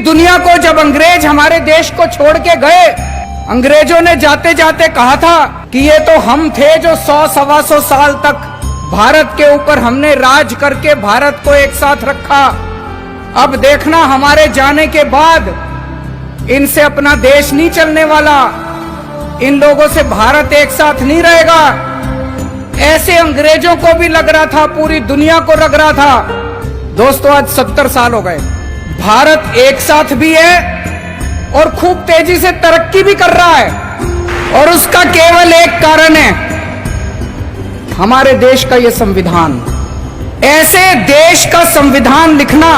दुनिया को जब अंग्रेज हमारे देश को छोड़ के गए, अंग्रेजों ने जाते जाते कहा था कि ये तो हम थे जो 100-125 साल तक भारत के ऊपर हमने राज करके भारत को एक साथ रखा। अब देखना हमारे जाने के बाद इनसे अपना देश नहीं चलने वाला, इन लोगों से भारत एक साथ नहीं रहेगा। ऐसे अंग्रेजों को भी लग रहा था, पूरी दुनिया को लग रहा था। दोस्तों आज 70 साल हो गए, भारत एक साथ भी है और खूब तेजी से तरक्की भी कर रहा है, और उसका केवल एक कारण है, हमारे देश का ये संविधान। ऐसे देश का संविधान लिखना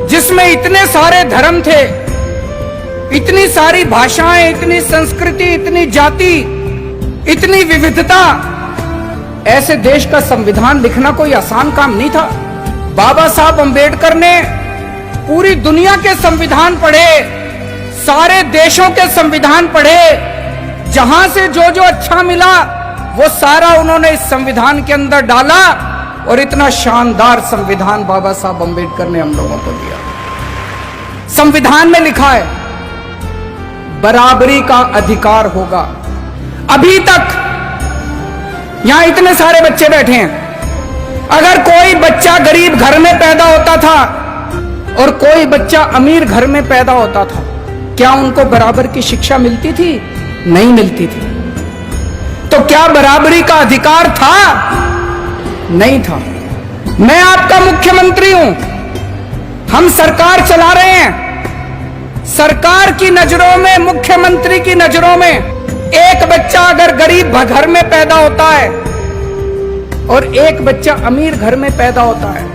जिसमें इतने सारे धर्म थे, इतनी सारी भाषाएं, इतनी संस्कृति, इतनी जाति, इतनी विविधता, ऐसे देश का संविधान लिखना कोई आसान काम नहीं था। बाबा साहब अंबेडकर ने पूरी दुनिया के संविधान पढ़े, सारे देशों के संविधान पढ़े, जहां से जो जो अच्छा मिला वो सारा उन्होंने इस संविधान के अंदर डाला, और इतना शानदार संविधान बाबा साहब अंबेडकर ने हम लोगों को दिया। संविधान में लिखा है बराबरी का अधिकार होगा। अभी तक यहां इतने सारे बच्चे बैठे हैं, अगर कोई बच्चा गरीब घर में पैदा होता था और कोई बच्चा अमीर घर में पैदा होता था, क्या उनको बराबर की शिक्षा मिलती थी? नहीं मिलती थी। तो क्या बराबरी का अधिकार था? नहीं था। मैं आपका मुख्यमंत्री हूं, हम सरकार चला रहे हैं। सरकार की नजरों में, मुख्यमंत्री की नजरों में, एक बच्चा अगर गरीब घर में पैदा होता है और एक बच्चा अमीर घर में पैदा होता है,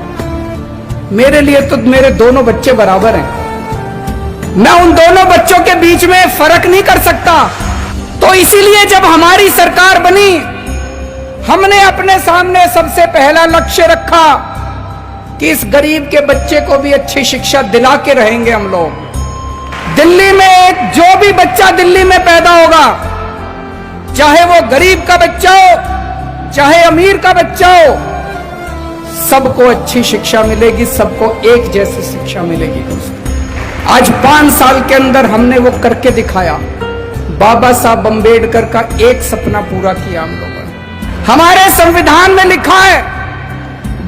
मेरे लिए तो मेरे दोनों बच्चे बराबर हैं। मैं उन दोनों बच्चों के बीच में फर्क नहीं कर सकता। तो इसीलिए जब हमारी सरकार बनी, हमने अपने सामने सबसे पहला लक्ष्य रखा कि इस गरीब के बच्चे को भी अच्छी शिक्षा दिला के रहेंगे हम लोग। दिल्ली में जो भी बच्चा दिल्ली में पैदा होगा, चाहे वो गरीब का बच्चा हो, चाहे अमीर का बच्चा हो, सबको अच्छी शिक्षा मिलेगी, सबको एक जैसी शिक्षा मिलेगी। दोस्तों आज 5 साल के अंदर हमने वो करके दिखाया। बाबा साहब अंबेडकर का एक सपना पूरा किया हम लोगों ने। हमारे संविधान में लिखा है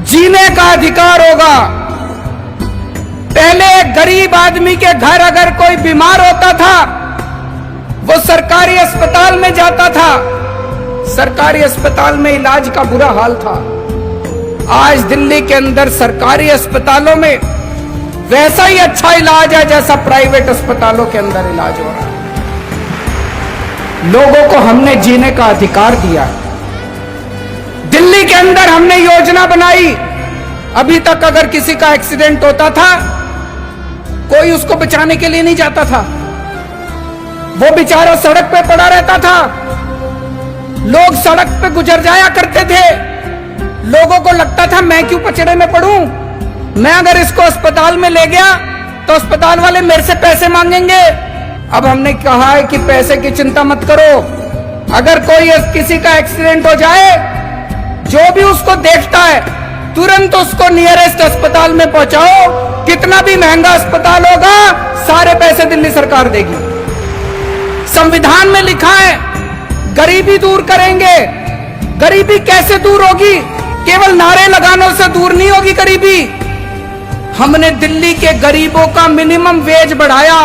जीने का अधिकार होगा। पहले गरीब आदमी के घर अगर कोई बीमार होता था, वो सरकारी अस्पताल में जाता था, सरकारी अस्पताल में इलाज का बुरा हाल था। आज दिल्ली के अंदर सरकारी अस्पतालों में वैसा ही अच्छा इलाज है जैसा प्राइवेट अस्पतालों के अंदर इलाज हो रहा है। लोगों को हमने जीने का अधिकार दिया। दिल्ली के अंदर हमने योजना बनाई, अभी तक अगर किसी का एक्सीडेंट होता था, कोई उसको बचाने के लिए नहीं जाता था, वो बेचारा सड़क पे पड़ा रहता था। लोग सड़क पे गुजर जाया करते थे, लोगों को लगता था मैं क्यों पचड़े में पड़ूं, मैं अगर इसको अस्पताल में ले गया तो अस्पताल वाले मेरे से पैसे मांगेंगे। अब हमने कहा है कि पैसे की चिंता मत करो, अगर कोई किसी का एक्सीडेंट हो जाए, जो भी उसको देखता है तुरंत उसको नियरेस्ट अस्पताल में पहुंचाओ। कितना भी महंगा अस्पताल होगा, सारे पैसे दिल्ली सरकार देगी। संविधान में लिखा है गरीबी दूर करेंगे। गरीबी कैसे दूर होगी? केवल नारे लगाने से दूर नहीं होगी गरीबी। हमने दिल्ली के गरीबों का मिनिमम वेज बढ़ाया।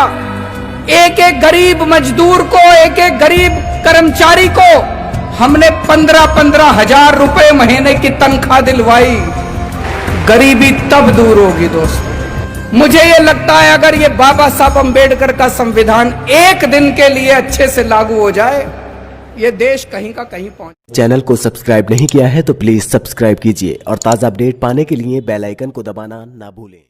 एक एक गरीब मजदूर को, एक एक गरीब कर्मचारी को हमने 15-15 हजार रुपए महीने की तनख्वाह दिलवाई। गरीबी तब दूर होगी दोस्तों। मुझे ये लगता है अगर ये बाबा साहब अंबेडकर का संविधान एक दिन के लिए अच्छे से लागू हो जाए, ये देश कहीं का कहीं पहुंच। चैनल को सब्सक्राइब नहीं किया है तो प्लीज सब्सक्राइब कीजिए और ताज़ा अपडेट पाने के लिए बेल आइकन को दबाना ना भूलें।